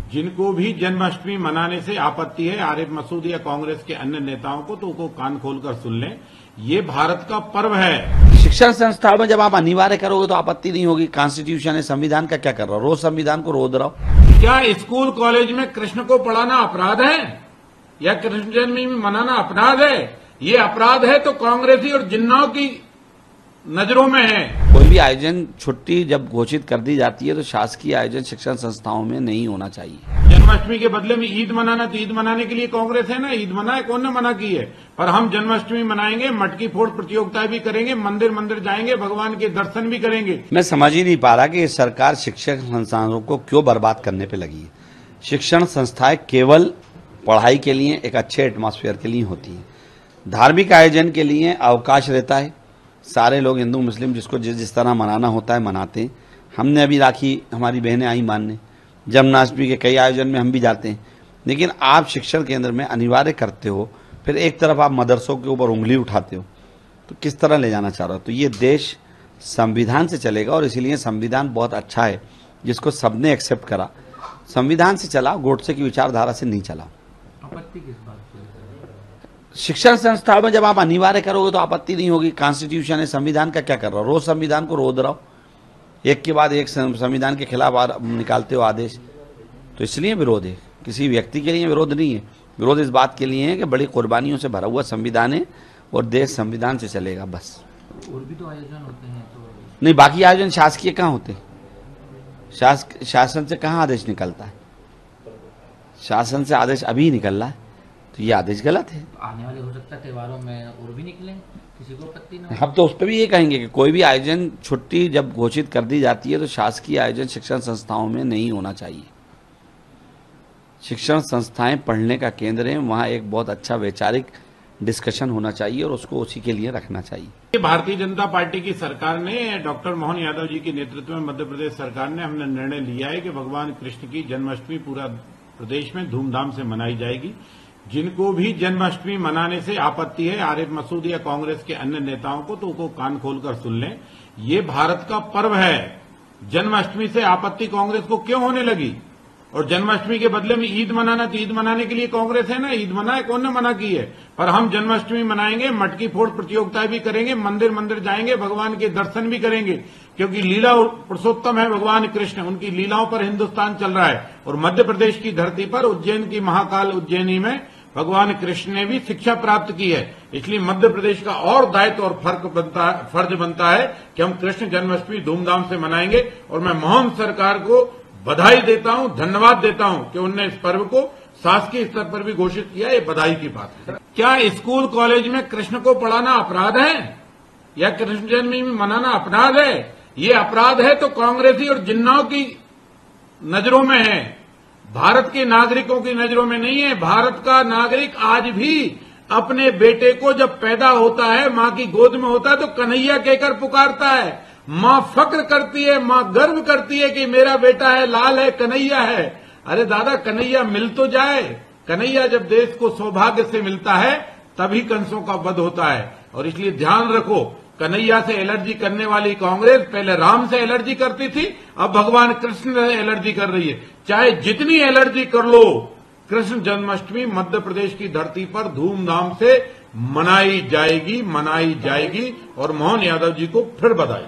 जिनको भी जन्माष्टमी मनाने से आपत्ति है, आरिफ मसूद या कांग्रेस के अन्य नेताओं को, तो वो कान खोलकर सुन लें। ये भारत का पर्व है। शिक्षण संस्थाओं में जब आप अनिवार्य करोगे तो आपत्ति नहीं होगी। कॉन्स्टिट्यूशन है, संविधान का क्या कर रहा हो? रोज संविधान को रोज रहो। क्या स्कूल कॉलेज में कृष्ण को पढ़ाना अपराध है या कृष्ण जन्माष्टमी मनाना अपराध है? ये अपराध है तो कांग्रेसी और जिन्नाओं की नजरों में है। कोई भी आयोजन छुट्टी जब घोषित कर दी जाती है तो शासकीय आयोजन शिक्षण संस्थाओं में नहीं होना चाहिए। जन्माष्टमी के बदले में ईद मनाना, तो ईद मनाने के लिए कांग्रेस है ना, ईद मनाए, कौन ने मना की है? पर हम जन्माष्टमी मनाएंगे, मटकी फोड़ प्रतियोगिताएं भी करेंगे, मंदिर मंदिर जाएंगे, भगवान के दर्शन भी करेंगे। मैं समझ ही नहीं पा रहा कि सरकार शिक्षण संस्थानों को क्यों बर्बाद करने पे लगी है। शिक्षण संस्थाएं केवल पढ़ाई के लिए, एक अच्छे एटमॉस्फेयर के लिए होती है। धार्मिक आयोजन के लिए अवकाश रहता है। सारे लोग, हिंदू मुस्लिम, जिसको जिस तरह मनाना होता है मनाते हैं। हमने अभी राखी, हमारी बहनें आई मानने, जन्माष्टमी के कई आयोजन में हम भी जाते हैं। लेकिन आप शिक्षण केंद्र में अनिवार्य करते हो, फिर एक तरफ आप मदरसों के ऊपर उंगली उठाते हो, तो किस तरह ले जाना चाह रहे हो? तो ये देश संविधान से चलेगा और इसीलिए संविधान बहुत अच्छा है, जिसको सबने एक्सेप्ट करा। संविधान से चला, गोडसे की विचारधारा से नहीं चला। आपत्ति किस बात की? शिक्षण संस्थाओं में जब आप अनिवार्य करोगे तो आपत्ति नहीं होगी। कॉन्स्टिट्यूशन है, संविधान का क्या कर रहा हो? रोज संविधान को रोज रहो। एक के बाद एक संविधान के खिलाफ निकालते हो आदेश, तो इसलिए विरोध है। किसी व्यक्ति के लिए विरोध नहीं है। विरोध इस बात के लिए है कि बड़ी कुर्बानियों से भरा हुआ संविधान है और देश संविधान से चलेगा, बस। और भी तो आयोजन होते हैं तो नहीं, बाकी आयोजन शासकीय कहाँ होते? शासन से कहाँ आदेश निकलता है? शासन से आदेश अभी निकल रहा है, तो ये आदेश गलत है। आने वाले हो सकता है त्योहारों में और भी निकले, किसी को आपत्ति ना हो। हम तो उस पर भी ये कहेंगे कि कोई भी आयोजन छुट्टी जब घोषित कर दी जाती है तो शासकीय आयोजन शिक्षण संस्थाओं में नहीं होना चाहिए। शिक्षण संस्थाएं पढ़ने का केंद्र है, वहाँ एक बहुत अच्छा वैचारिक डिस्कशन होना चाहिए और उसको उसी के लिए रखना चाहिए। भारतीय जनता पार्टी की सरकार ने, डॉक्टर मोहन यादव जी के नेतृत्व में मध्य प्रदेश सरकार ने, हमने निर्णय लिया है कि भगवान कृष्ण की जन्माष्टमी पूरा प्रदेश में धूमधाम से मनाई जाएगी। जिनको भी जन्माष्टमी मनाने से आपत्ति है, आरिफ मसूद या कांग्रेस के अन्य नेताओं को, तो वो कान खोलकर सुन लें। ये भारत का पर्व है। जन्माष्टमी से आपत्ति कांग्रेस को क्यों होने लगी? और जन्माष्टमी के बदले में ईद मनाना, तो ईद मनाने के लिए कांग्रेस है ना, ईद मनाए, कौन ने मना की है? पर हम जन्माष्टमी मनाएंगे, मटकी फोड़ प्रतियोगिताएं भी करेंगे, मंदिर मंदिर जाएंगे, भगवान के दर्शन भी करेंगे, क्योंकि लीला पुरुषोत्तम है भगवान कृष्ण। उनकी लीलाओं पर हिन्दुस्तान चल रहा है। और मध्य प्रदेश की धरती पर उज्जैन की महाकाल उज्जैनी में भगवान कृष्ण ने भी शिक्षा प्राप्त की है। इसलिए मध्य प्रदेश का और दायित्व और फर्ज बनता है कि हम कृष्ण जन्माष्टमी धूमधाम से मनाएंगे। और मैं मोहन सरकार को बधाई देता हूं, धन्यवाद देता हूं कि उन्होंने इस पर्व को शासकीय स्तर पर भी घोषित किया। ये बधाई की बात है। क्या स्कूल कॉलेज में कृष्ण को पढ़ाना अपराध है या कृष्ण जन्माष्टमी मनाना अपराध है? ये अपराध है तो कांग्रेसी और जिन्नाओं की नजरों में है, भारत के नागरिकों की नजरों में नहीं है। भारत का नागरिक आज भी अपने बेटे को जब पैदा होता है, मां की गोद में होता है, तो कन्हैया कहकर पुकारता है। मां फक्र करती है, मां गर्व करती है कि मेरा बेटा है, लाल है, कन्हैया है। अरे दादा, कन्हैया मिल तो जाए। कन्हैया जब देश को सौभाग्य से मिलता है तभी कंसों का वध होता है। और इसलिए ध्यान रखो, कन्हैया से एलर्जी करने वाली कांग्रेस पहले राम से एलर्जी करती थी, अब भगवान कृष्ण से एलर्जी कर रही है। चाहे जितनी एलर्जी कर लो, कृष्ण जन्माष्टमी मध्य प्रदेश की धरती पर धूमधाम से मनाई जाएगी। और मोहन यादव जी को फिर बधाई।